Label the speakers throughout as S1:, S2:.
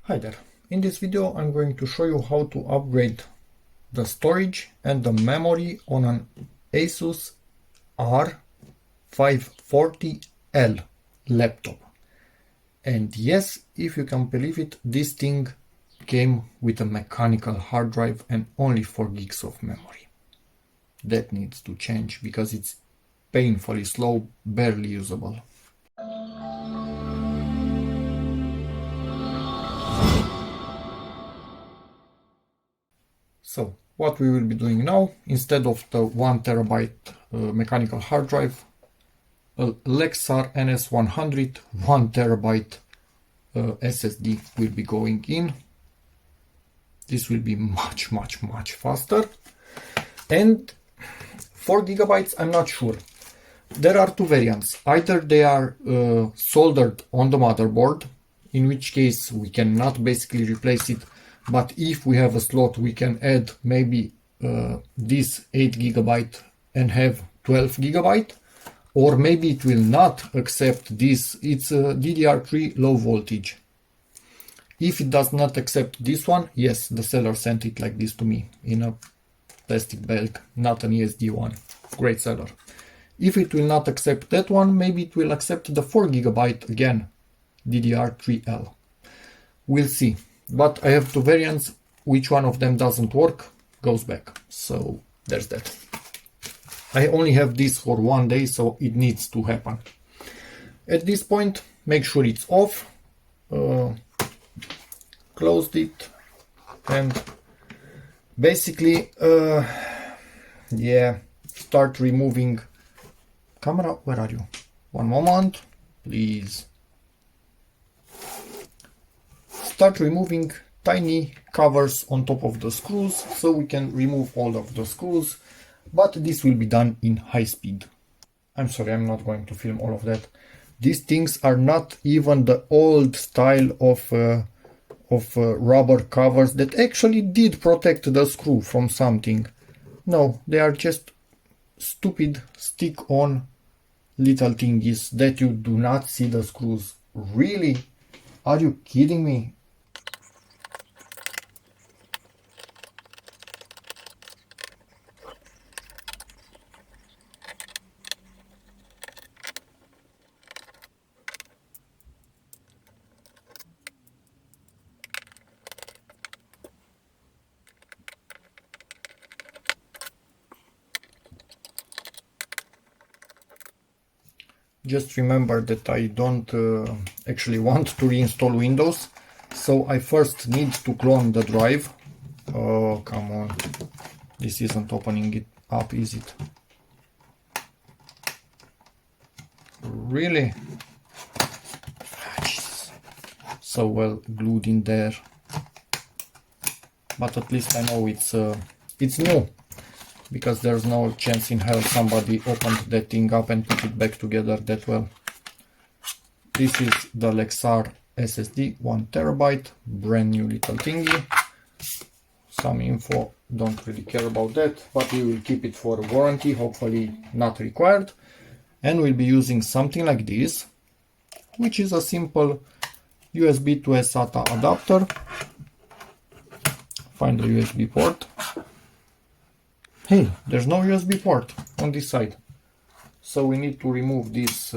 S1: Hi there. In this video I'm going to show you how to upgrade the storage and the memory on an ASUS R540L laptop. And yes, if you can believe it, this thing came with a mechanical hard drive and only 4 gigs of memory. That needs to change because it's painfully slow, barely usable. So what we will be doing now, instead of the 1 terabyte mechanical hard drive, a Lexar NS100 1 terabyte SSD will be going in. This will be much faster. And 4 gigabytes, I'm not sure. There are two variants. Either they are soldered on the motherboard, in which case we cannot basically replace it, but if we have a slot we can add maybe this 8 gigabyte and have 12 gigabyte, or maybe it will not accept this. It's a DDR3 low voltage. If it does not accept this one, yes, the seller sent it like this to me in a plastic bag, not an ESD one. Great seller. If it will not accept that one, maybe it will accept the 4 gigabyte again, DDR3L. We'll see. But I have two variants. Which one of them doesn't work goes back. So there's that. I only have this for 1 day, so it needs to happen. At this point, make sure it's off. Closed it, and basically, yeah, start removing. Camera, where are you? One moment, please. Start removing tiny covers on top of the screws, so we can remove all of the screws, but this will be done in high speed. I'm sorry, I'm not going to film all of that. These things are not even the old style of rubber covers that actually did protect the screw from something. No, they are just stupid stick-on little thingies that you do not see the screws. Really? Are you kidding me? Just remember that I don't actually want to reinstall Windows, so I first need to clone the drive. Oh, come on. This isn't opening it up, is it? Really? So well glued in there. But at least I know it's new. Because there's no chance in hell somebody opened that thing up and put it back together that well. This is the Lexar SSD 1 terabyte, brand new little thingy. Some info, don't really care about that, but we will keep it for warranty, hopefully not required. And we'll be using something like this, which is a simple USB to SATA adapter. Find the USB port. Hey, there's no USB port on this side. So we need to remove this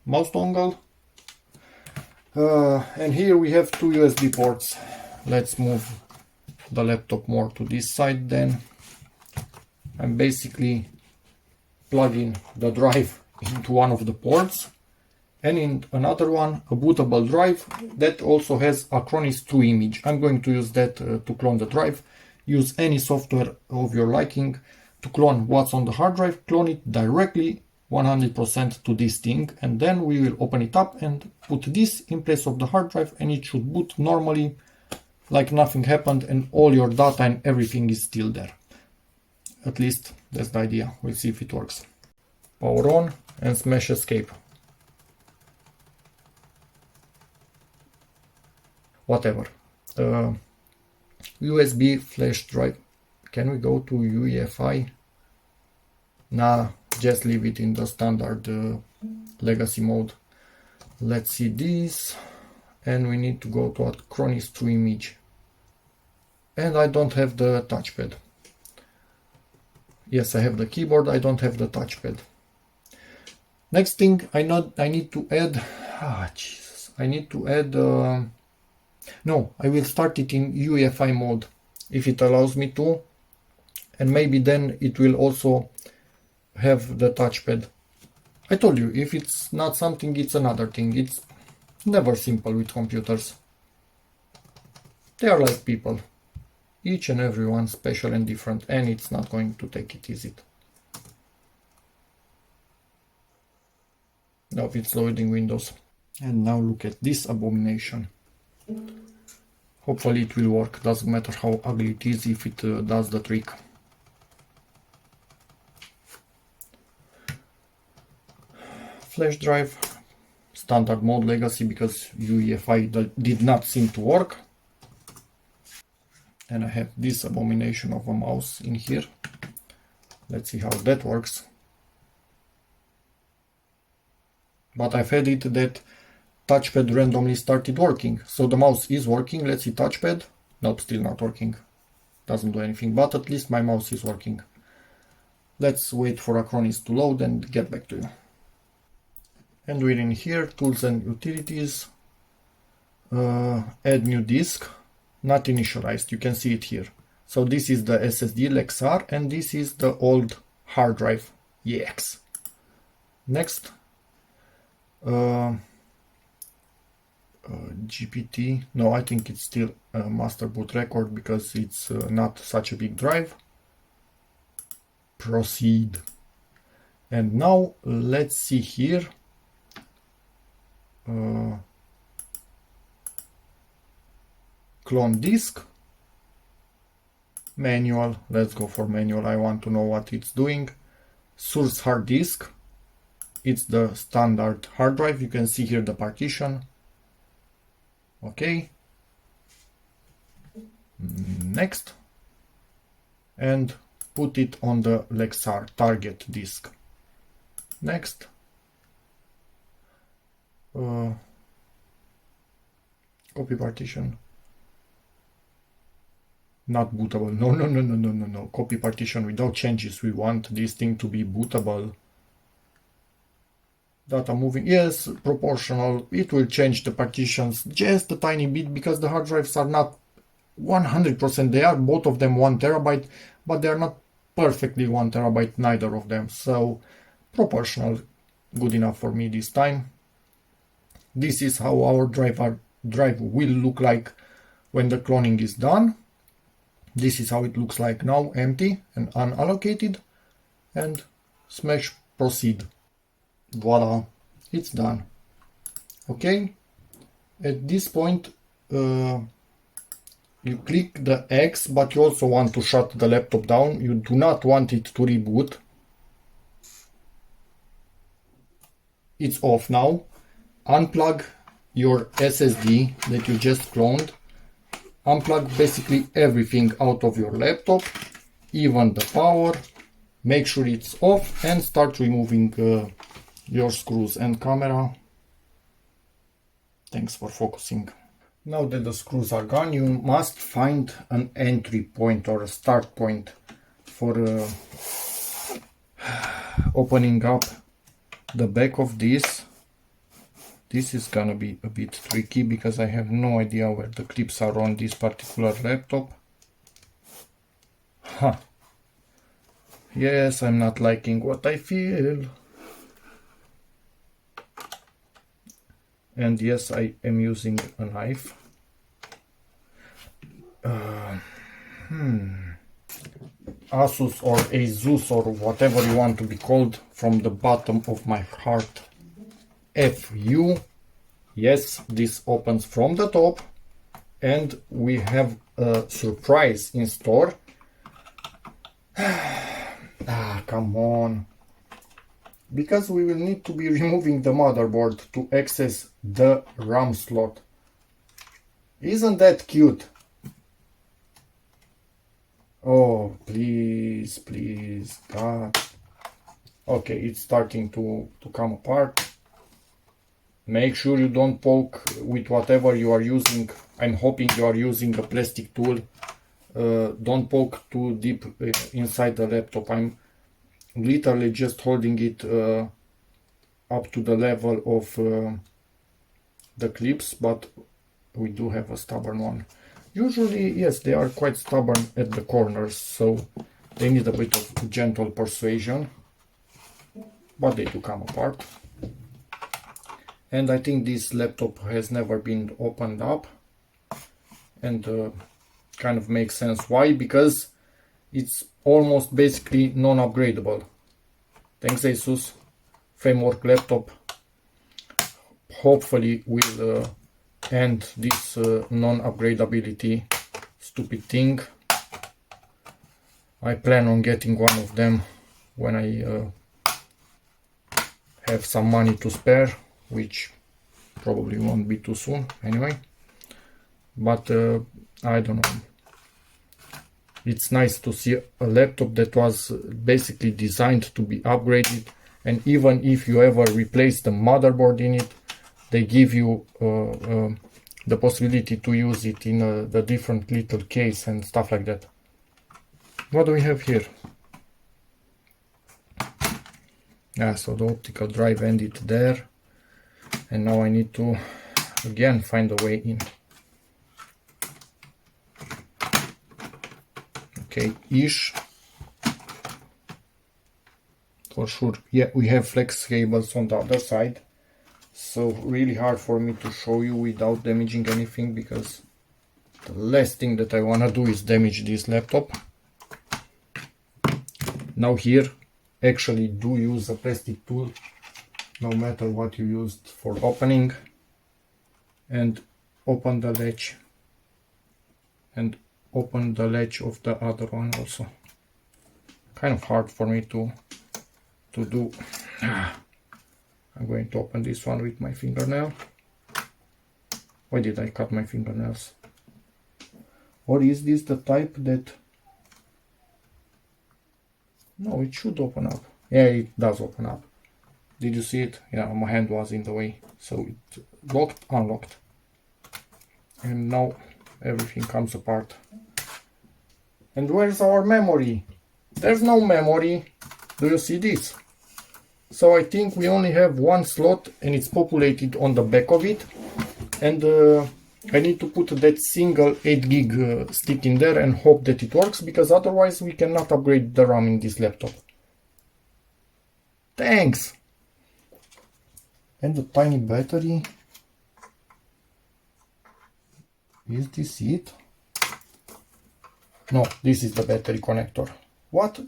S1: mouse dongle. And here we have two USB ports. Let's move the laptop more to this side then. I'm basically plugging the drive into one of the ports. And in another one, a bootable drive that also has a Acronis 2 image. I'm going to use that to clone the drive. Use any software of your liking to clone what's on the hard drive, clone it directly 100% to this thing, and then we will open it up and put this in place of the hard drive, and it should boot normally like nothing happened, and all your data and everything is still there. At least that's the idea. We'll see if it works. Power on and smash escape. Whatever. USB flash drive. Can we go to UEFI? Nah, just leave it in the standard legacy mode. Let's see this. and we need to go to Acronis to image. And I don't have the touchpad. Yes, I have the keyboard, I don't have the touchpad. Next thing I need to add, Jesus, I need to add, no, I will start it in UEFI mode, if it allows me to, and maybe then it will also have the touchpad. I told you, if it's not something, it's another thing. It's never simple with computers. They are like people. Each and every one special and different, and it's not going to take it easy. Now it's loading Windows. And now look at this abomination. Hopefully it will work. Doesn't matter how ugly it is if it does the trick. Flash drive, standard mode legacy because UEFI did not seem to work. And I have this abomination of a mouse in here. Let's see how that works. But I've had it that touchpad randomly started working. So the mouse is working. Let's see touchpad. Nope, still not working. Doesn't do anything, but at least my mouse is working. Let's wait for Acronis to load and get back to you. And we're in here, tools and utilities, add new disk, not initialized, you can see it here. So this is the SSD Lexar and this is the old hard drive EX. Next, GPT, no, I think it's still a master boot record because it's not such a big drive. Proceed. And now let's see here. Clone disk, manual, let's go for manual, I want to know what it's doing. Source hard disk, it's the standard hard drive, you can see here the partition. Okay, next, and put it on the Lexar target disk. Next, copy partition, not bootable, no, copy partition without changes, we want this thing to be bootable. Data moving, yes, proportional, it will change the partitions just a tiny bit because the hard drives are not 100%, they are both of them 1 terabyte, but they are not perfectly 1 terabyte, neither of them, so proportional, good enough for me this time. This is how our drive will look like when the cloning is done. This is how it looks like now, empty and unallocated, and smash proceed. Voila, it's done. Okay, at this point you click the X, but you also want to shut the laptop down. You do not want it to reboot. It's off now. Unplug your SSD that you just cloned. Unplug basically everything out of your laptop, even the power. Make sure it's off and start removing your screws and camera. Thanks for focusing. Now that the screws are gone, you must find an entry point or a start point for opening up the back of this. This is gonna be a bit tricky because I have no idea where the clips are on this particular laptop. Huh. Yes, I'm not liking what I feel. And yes, I am using a knife. ASUS or ASUS or whatever you want to be called, from the bottom of my heart, FU. Yes, this opens from the top and we have a surprise in store. Come on. Because we will need to be removing the motherboard to access the RAM slot. Isn't that cute? Oh, please, please, God. Okay, it's starting to come apart. Make sure you don't poke with whatever you are using. I'm hoping you are using a plastic tool. Don't poke too deep inside the laptop. I'm literally just holding it up to the level of the clips, but we do have a stubborn one. Usually, yes, they are quite stubborn at the corners, so they need a bit of gentle persuasion, but they do come apart. And I think this laptop has never been opened up, and kind of makes sense why, because it's almost basically non-upgradable. Thanks ASUS, framework laptop hopefully will end this non-upgradability stupid thing. I plan on getting one of them when I have some money to spare, which probably won't be too soon anyway. But I don't know. It's nice to see a laptop that was basically designed to be upgraded, and even if you ever replace the motherboard in it, they give you the possibility to use it in the different little case and stuff like that. What do we have here? Yeah, so the optical drive ended there, and now I need to again find a way in. Okay, ish. For sure. Yeah, we have flex cables on the other side, so really hard for me to show you without damaging anything, because the last thing that I wanna do is damage this laptop. Now here, actually do use a plastic tool, no matter what you used for opening, and open the latch, and open the latch of the other one also. Kind of hard for me to do. I'm going to open this one with my fingernail. Why did I cut my fingernails? Or is this the type that... No, it should open up. Yeah, it does open up. Did you see it? Yeah, my hand was in the way, so it locked, unlocked, and now everything comes apart. And where's our memory? There's no memory. Do you see this? So I think we only have one slot, and it's populated on the back of it, and I need to put that single 8 gig stick in there and hope that it works, because otherwise we cannot upgrade the RAM in this laptop. Thanks! And the tiny battery. Is this it? No, this is the battery connector. What?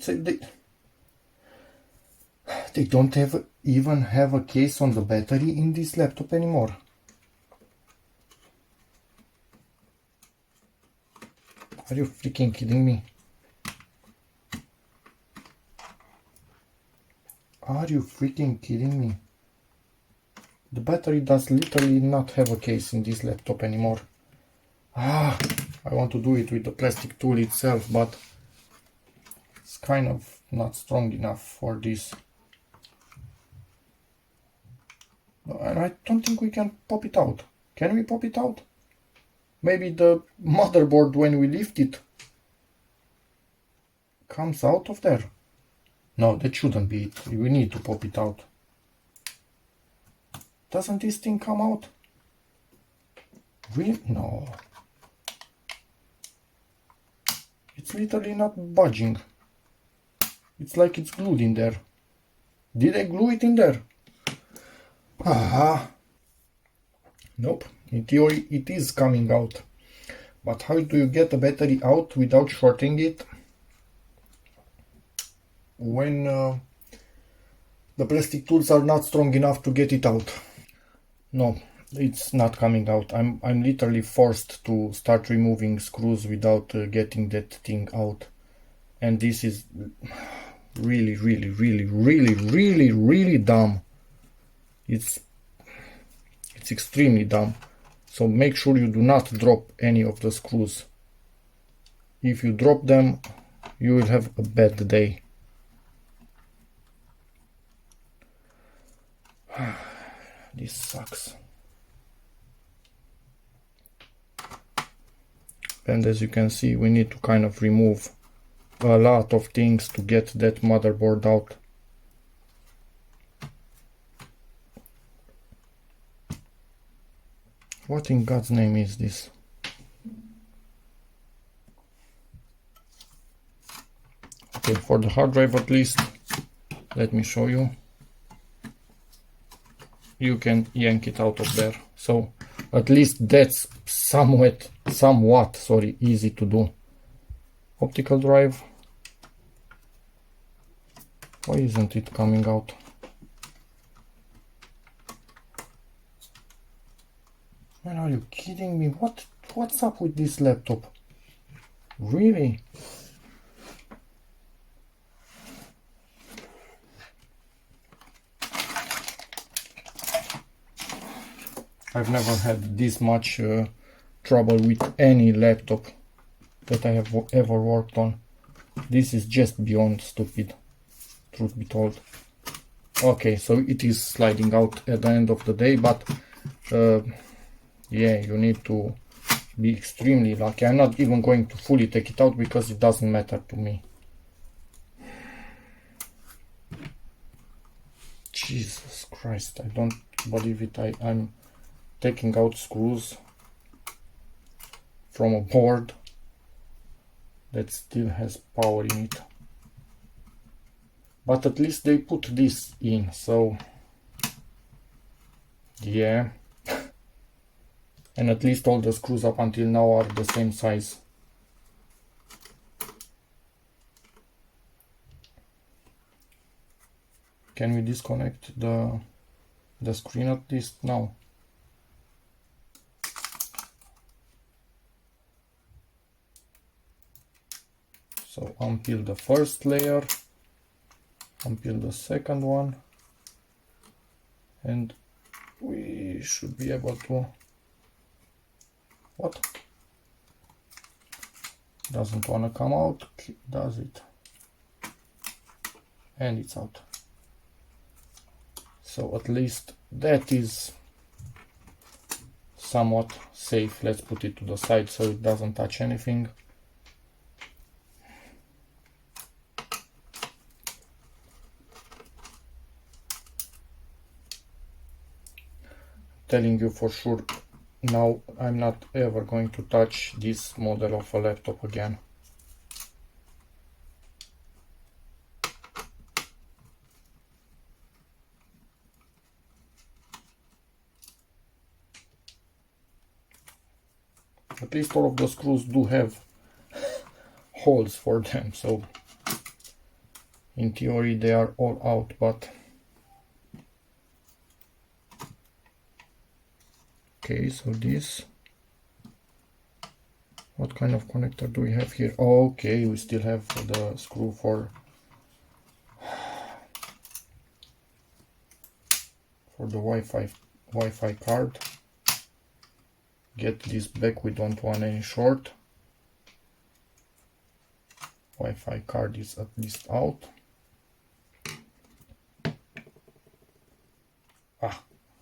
S1: They don't even have a case on the battery in this laptop anymore. Are you freaking kidding me? Are you freaking kidding me? The battery does literally not have a case in this laptop anymore. I want to do it with the plastic tool itself, but it's kind of not strong enough for this. And I don't think we can pop it out. Can we pop it out? Maybe the motherboard, when we lift it, comes out of there. No, that shouldn't be it. We need to pop it out. Doesn't this thing come out? Really? No. It's literally not budging. It's like it's glued in there. Did I glue it in there? Nope. In theory it is coming out. But how do you get the battery out without shorting it when the plastic tools are not strong enough to get it out? No, it's not coming out. I'm literally forced to start removing screws without getting that thing out. And this is really, really, really, really, really, really dumb. It's extremely dumb. So make sure you do not drop any of the screws. If you drop them, you will have a bad day. this sucks. And as you can see, we need to kind of remove a lot of things to get that motherboard out. What in God's name is this? Okay, for the hard drive at least, let me show you. You can yank it out of there. So at least that's somewhat easy to do. Optical drive. Why isn't it coming out? Man, are you kidding me? What's up with this laptop? Really? I've never had this much trouble with any laptop that I have ever worked on. This is just beyond stupid, truth be told. Okay, so it is sliding out at the end of the day, but yeah, you need to be extremely lucky. I'm not even going to fully take it out because it doesn't matter to me. Jesus Christ, I don't believe it. I'm taking out screws from a board that still has power in it. But at least they put this in, so yeah. And at least all the screws up until now are the same size. Can we disconnect the screen at least now? So unpeel the first layer, unpeel the second one, and we should be able to... What? Doesn't want to come out, does it? And it's out. So at least that is somewhat safe. Let's put it to the side so it doesn't touch anything. Telling you for sure, now I'm not ever going to touch this model of a laptop again. At least all of the screws do have holes for them, so in theory they are all out, but okay, so this, what kind of connector do we have here? Okay, we still have the screw for the Wi-Fi card. Get this back, we don't want any short. Wi-Fi card is at least out.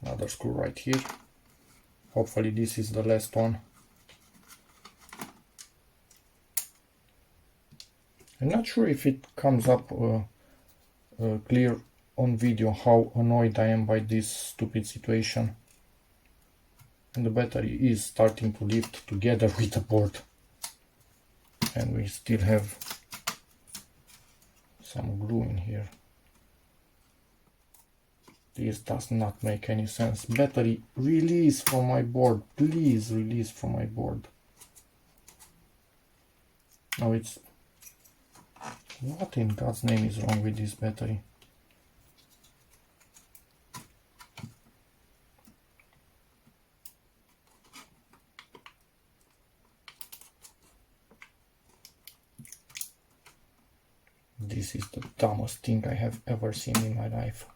S1: Another screw right here. Hopefully this is the last one. I'm not sure if it comes up clear on video how annoyed I am by this stupid situation. And the battery is starting to lift together with the board. And we still have some glue in here. This does not make any sense. Battery, release from my board. Please release from my board. No, it's... What in God's name is wrong with this battery? This is the dumbest thing I have ever seen in my life.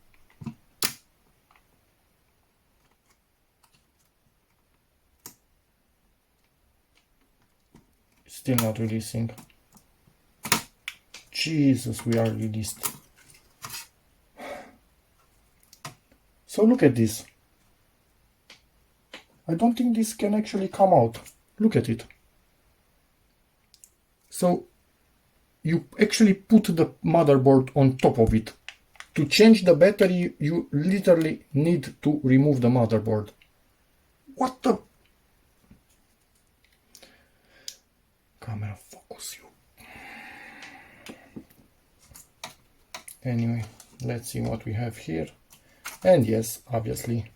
S1: Still not releasing. Jesus, we are released. So look at this. I don't think this can actually come out. Look at it. So you actually put the motherboard on top of it. To change the battery, you literally need to remove the motherboard. What the? Camera, focus you. Anyway, let's see what we have here. And yes, obviously.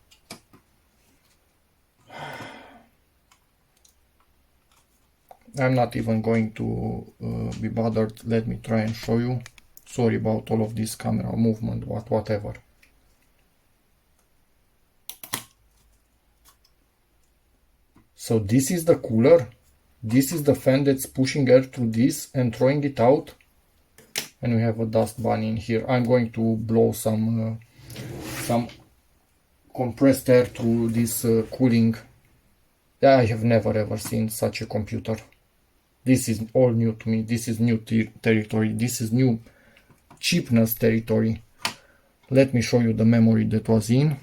S1: I'm not even going to be bothered. Let me try and show you. Sorry about all of this camera movement, whatever. So this is the cooler. This is the fan that's pushing air through this and throwing it out. And we have a dust bunny in here. I'm going to blow some compressed air through this cooling. I have never ever seen such a computer. This is all new to me. This is new territory. This is new cheapness territory. Let me show you the memory that was in.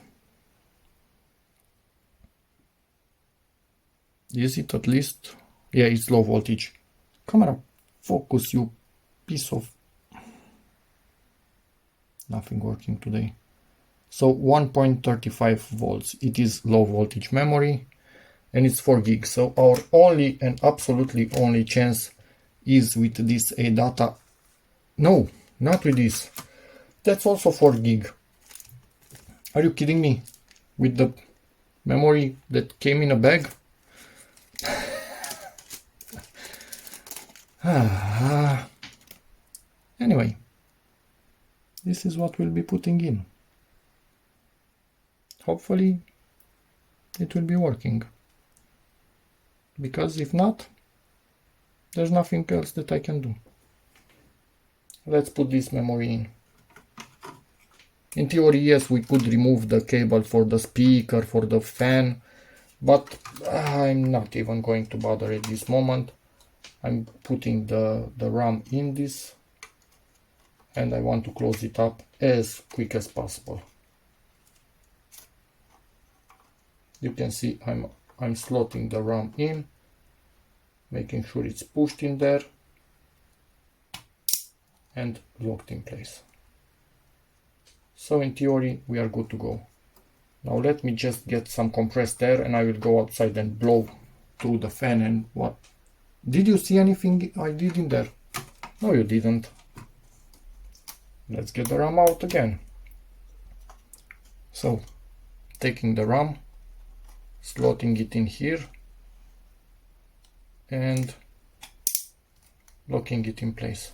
S1: Is it at least? Yeah, it's low voltage. Camera, focus, you piece of... Nothing working today. So 1.35 volts. It is low voltage memory. And it's 4 gigs. So our only and absolutely only chance is with this ADATA. No, not with this. That's also 4 gig. Are you kidding me? With the memory that came in a bag? Anyway, this is what we'll be putting in. Hopefully it will be working. Because if not, there's nothing else that I can do. Let's put this memory in. In theory, yes, we could remove the cable for the speaker, for the fan, but I'm not even going to bother at this moment. I'm putting the RAM in this, and I want to close it up as quick as possible. You can see I'm slotting the RAM in, making sure it's pushed in there and locked in place. So in theory we are good to go. Now let me just get some compressed air and I will go outside and blow through the fan. And what? Did you see anything I did in there? No, you didn't. Let's get the RAM out again. So taking the RAM, slotting it in here and locking it in place.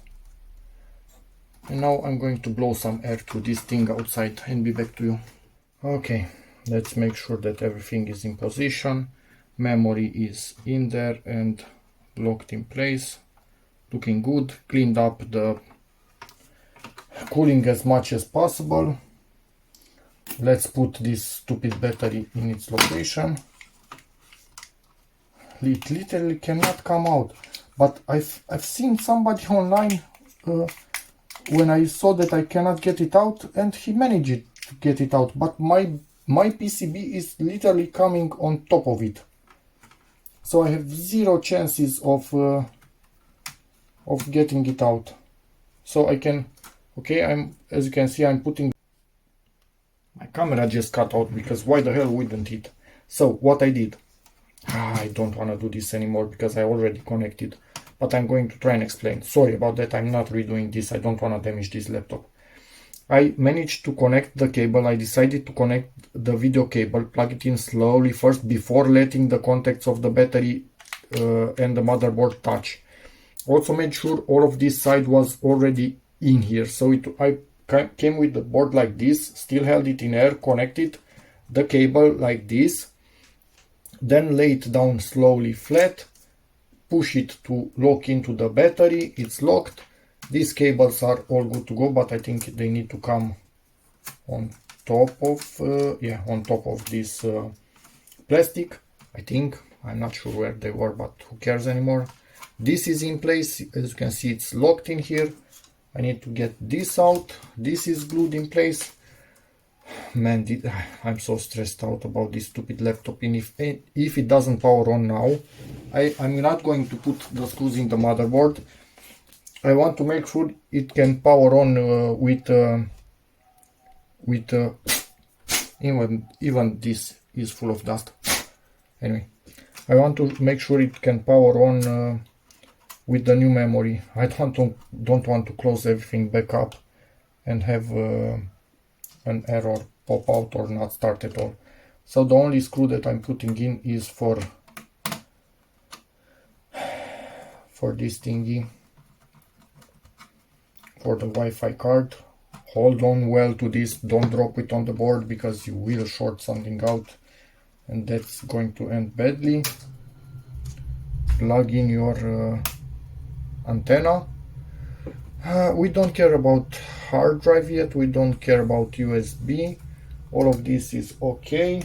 S1: And now I'm going to blow some air through this thing outside and be back to you. Okay, let's make sure that everything is in position. Memory is in there and locked in place. Looking good. Cleaned up the cooling as much as possible. Let's put this stupid battery in its location. It literally cannot come out, but I've seen somebody online when I saw that I cannot get it out, and he managed to get it out, but my PCB is literally coming on top of it, so I have zero chances of getting it out. So I can, okay, as you can see, I'm putting, my camera just cut out because why the hell wouldn't it? So what I did, I don't want to do this anymore because I already connected, but I'm going to try and explain. Sorry about that, I'm not redoing this. I don't want to damage this laptop. I managed to connect the cable. I decided to connect the video cable, plug it in slowly first before letting the contacts of the battery and the motherboard touch. Also made sure all of this side was already in here. So I came with the board like this, still held it in air, connected the cable like this, then lay it down slowly flat, push it to lock into the battery. It's locked. These cables are all good to go, but I think they need to come on top of on top of this plastic. I think, I'm not sure where they were, but who cares anymore. This is in place. As you can see, it's locked in here. I need to get this out. This is glued in place. Man, I'm so stressed out about this stupid laptop, and if it doesn't power on now, I'm not going to put the screws in the motherboard. I want to make sure it can power on with even this is full of dust. Anyway, I want to make sure it can power on with the new memory. I don't want to close everything back up and have an error pop out or not start at all. So the only screw that I'm putting in is for this thingy, for the Wi-Fi card. Hold on well to this, don't drop it on the board because you will short something out and that's going to end badly. Plug in your antenna. We don't care about hard drive yet, we don't care about USB. All of this is okay.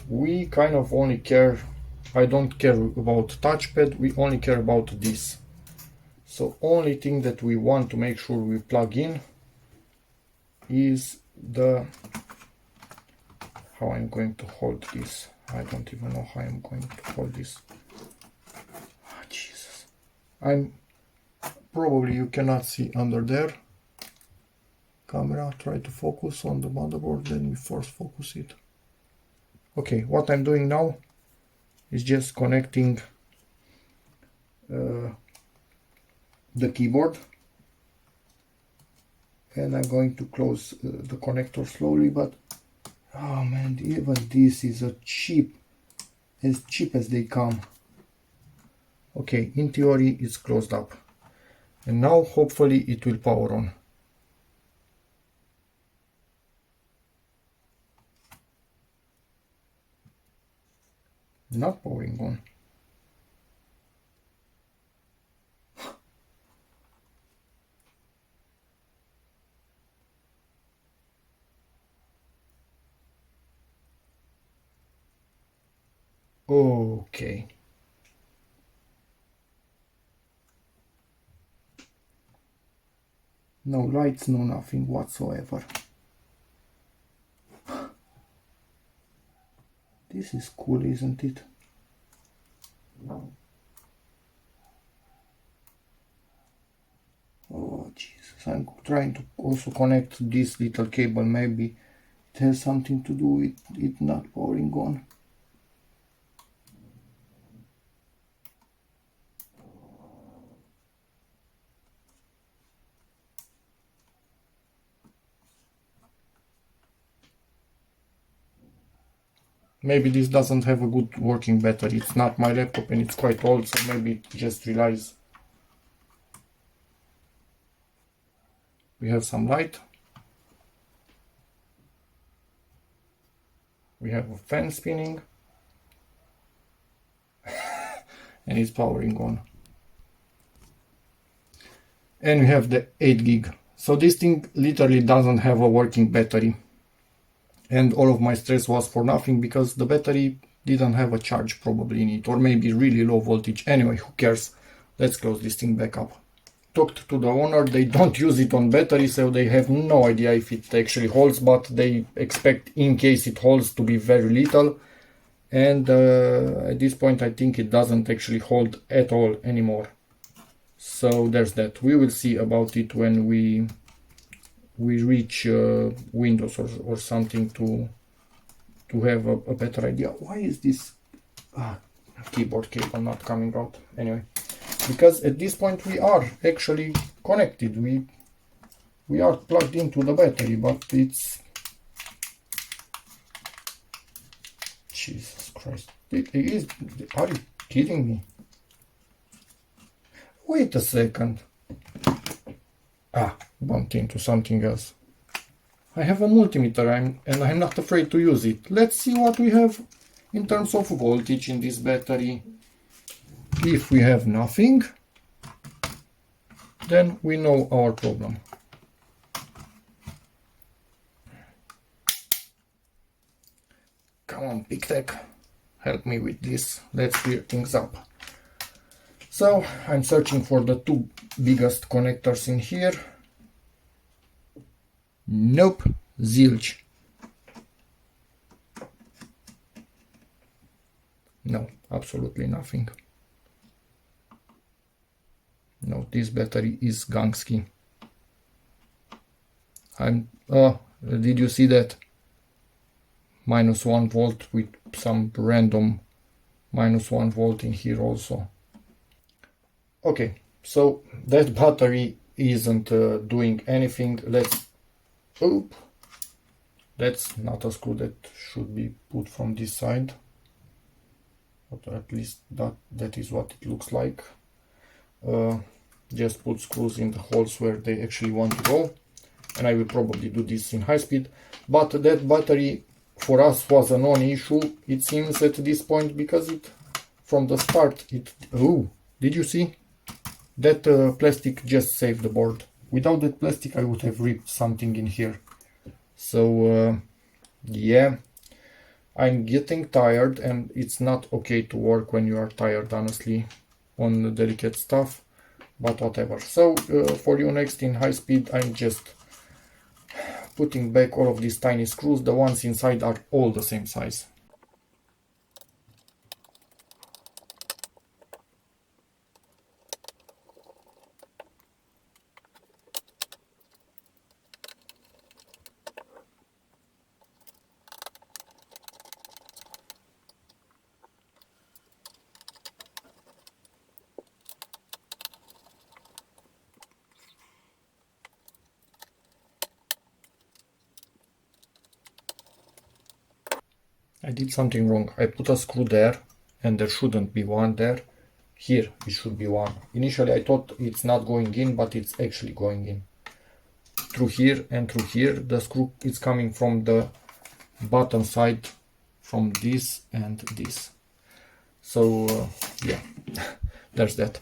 S1: We kind of only care, I don't care about touchpad, we only care about this. So only thing that we want to make sure we plug in is the, how I'm going to hold this. I don't even know how I'm going to hold this. Oh, Jesus. Probably you cannot see under there. Camera, try to focus on the motherboard, then we force focus it. Okay, what I'm doing now is just connecting the keyboard, and I'm going to close the connector slowly, but oh man, even this is as cheap as they come. Okay, in theory it's closed up, and now hopefully it will power on. Not powering on. Okay. No lights, no nothing whatsoever. This is cool, isn't it? Oh Jesus, I'm trying to also connect this little cable. Maybe it has something to do with it not powering on. Maybe this doesn't have a good working battery. It's not my laptop and it's quite old, so maybe it just relies. We have some light. We have a fan spinning. And it's powering on. And we have the 8 gig. So this thing literally doesn't have a working battery. And all of my stress was for nothing because the battery didn't have a charge probably in it, or maybe really low voltage. Anyway, who cares? Let's close this thing back up. Talked to the owner, they don't use it on battery, so they have no idea if it actually holds, but they expect in case it holds to be very little. And at this point I think it doesn't actually hold at all anymore. So there's that. We will see about it when we reach Windows or something to have a better idea. Why is this keyboard cable not coming out? Anyway, because at this point we are actually connected. We are plugged into the battery, but it's, Jesus Christ. It is, are you kidding me? Wait a second. Bumped into something else. I have a multimeter and I'm not afraid to use it. Let's see what we have in terms of voltage in this battery. If we have nothing, then we know our problem. Come on, Big Tech, help me with this. Let's clear things up. So I'm searching for the two biggest connectors in here. Nope, Zilch. No, absolutely nothing. No, this battery is Gangsky. Did you see that? -1 volt with some random -1 volt in here also. Okay, so that battery isn't doing anything. That's not a screw that should be put from this side, but at least that is what it looks like. Just put screws in the holes where they actually want to go, and I will probably do this in high speed. But that battery for us was a non-issue, it seems, at this point, because from the start did you see that plastic just saved the board? Without that plastic I would have ripped something in here. So yeah, I'm getting tired, and it's not okay to work when you are tired, honestly, on the delicate stuff, but whatever. So for you next in high speed, I'm just putting back all of these tiny screws. The ones inside are all the same size. I did something wrong. I put a screw there, and there shouldn't be one there. Here it should be one. Initially I thought it's not going in, but it's actually going in. Through here and through here. The screw is coming from the bottom side, from this and this. So yeah, there's that.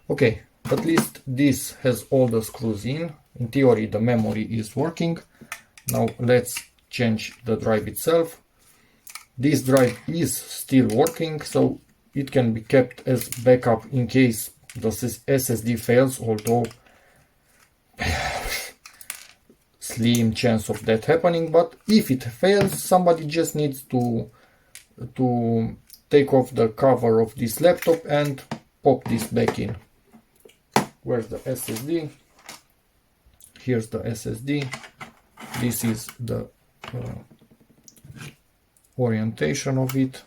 S1: Okay, at least this has all the screws in. In theory the memory is working. Now let's change the drive itself. This drive is still working, so it can be kept as backup in case the SSD fails, although slim chance of that happening. But if it fails, somebody just needs to take off the cover of this laptop and pop this back in. Where's the SSD? Here's the SSD. This is the orientation of it.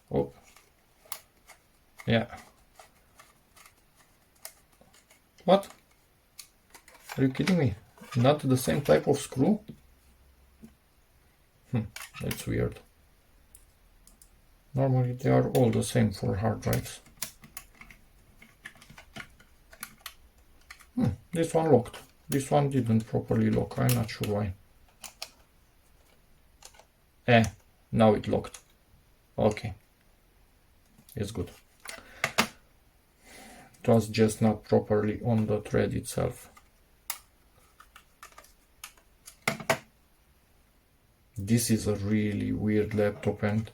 S1: Oh, yeah. What? Are you kidding me? Not the same type of screw? That's weird. Normally they are all the same for hard drives. This one locked. This one didn't properly lock. I'm not sure why. Now it locked. Okay. It's good. It was just not properly on the thread itself. This is a really weird laptop and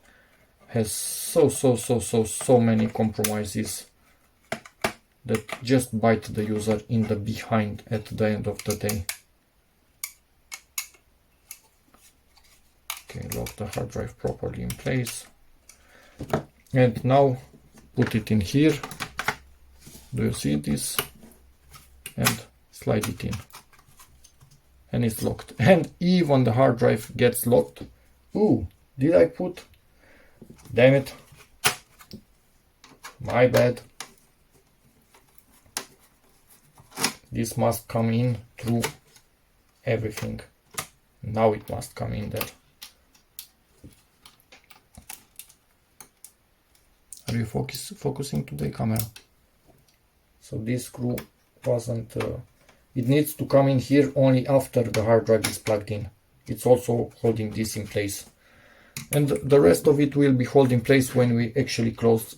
S1: has so many compromises that just bite the user in the behind at the end of the day. Okay, lock the hard drive properly in place. And now put it in here. Do you see this? And slide it in. And it's locked. And even the hard drive gets locked. Ooh, did I put? Damn it. My bad. This must come in through everything. Now it must come in there. Are you focusing today, camera? So this screw wasn't... it needs to come in here only after the hard drive is plugged in. It's also holding this in place. And the rest of it will be held in place when we actually close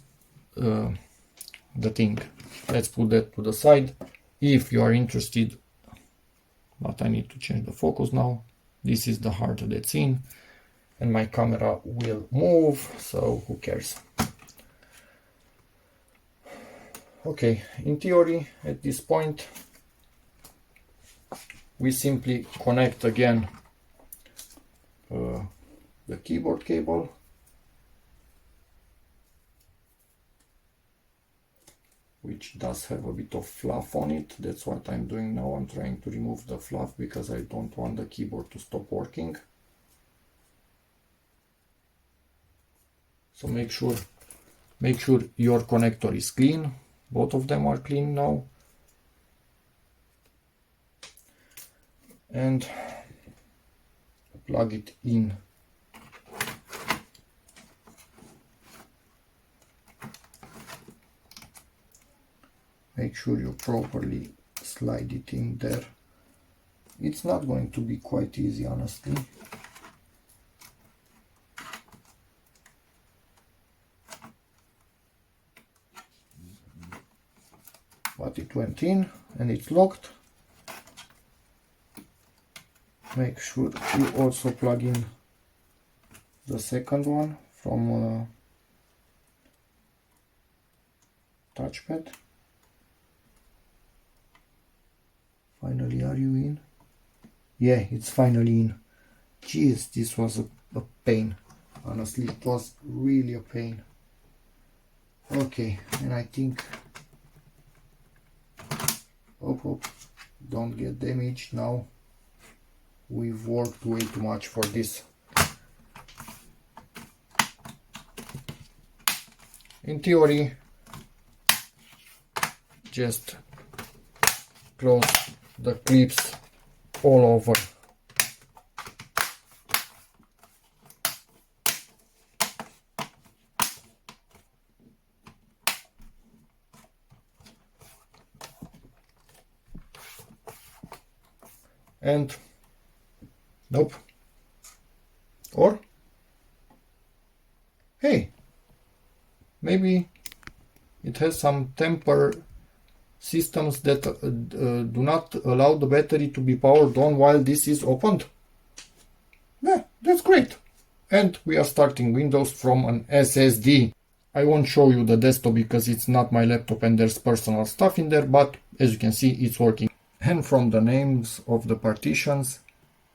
S1: the thing. Let's put that to the side. If you are interested, but I need to change the focus now. This is the heart that's in, and my camera will move, so who cares? Okay, in theory, at this point, we simply connect again the keyboard cable, which does have a bit of fluff on it. That's what I'm doing now. I'm trying to remove the fluff because I don't want the keyboard to stop working. So make sure your connector is clean. Both of them are clean now. And plug it in. Make sure you properly slide it in there. It's not going to be quite easy, honestly. But it went in and it's locked. Make sure you also plug in the second one from touchpad. Finally, are you in? Yeah, it's finally in. Jeez, this was a pain. Honestly, it was really a pain. Okay, and I think... Oh, don't get damaged now. We've worked way too much for this. In theory, just close the clips all over. And nope. Or hey, maybe it has some temper systems that do not allow the battery to be powered on while this is opened. Yeah, that's great. And we are starting Windows from an SSD. I won't show you the desktop because it's not my laptop and there's personal stuff in there, but as you can see, it's working. And from the names of the partitions,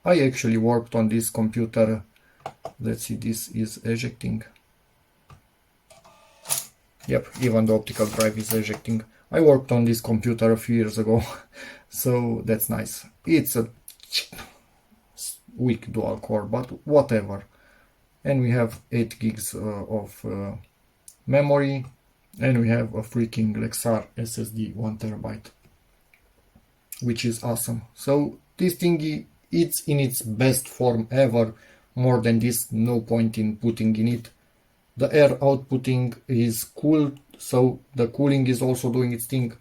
S1: I actually worked on this computer. Let's see, this is ejecting. Yep, even the optical drive is ejecting. I worked on this computer a few years ago, so that's nice. It's a weak dual core, but whatever. And we have 8 gigs of memory, and we have a freaking Lexar SSD 1 terabyte, which is awesome. So this thingy, it's in its best form ever. More than this, no point in putting in it. The air outputting is cool, so the cooling is also doing its thing.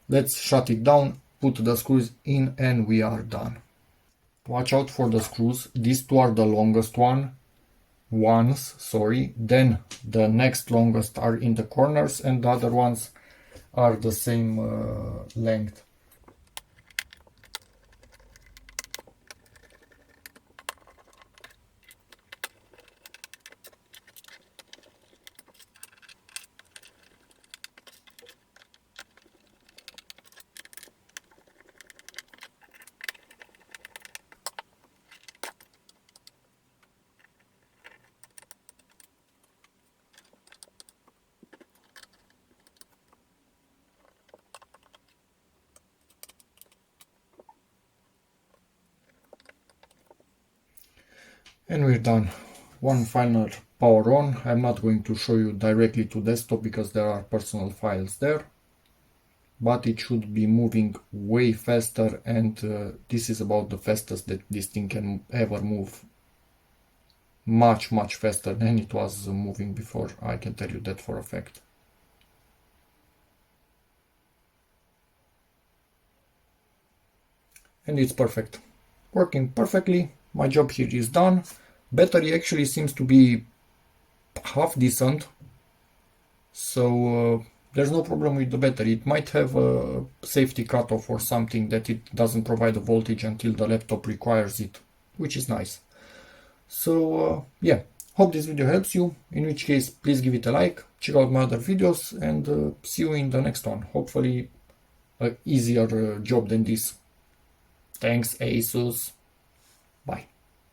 S1: Let's shut it down, put the screws in, and we are done. Watch out for the screws. These two are the longest ones. Then the next longest are in the corners, and the other ones are the same length. And we're done. One final power on. I'm not going to show you directly to desktop because there are personal files there, but it should be moving way faster, and this is about the fastest that this thing can ever move. Much faster than it was moving before, I can tell you that for a fact. And it's perfect, working perfectly. My job here is done. Battery actually seems to be half decent, so there's no problem with the battery. It might have a safety cutoff or something that it doesn't provide the voltage until the laptop requires it, which is nice. So yeah, Hope this video helps you, in which case please give it a like, check out my other videos, and see you in the next one. Hopefully an easier job than this. Thanks, ASUS.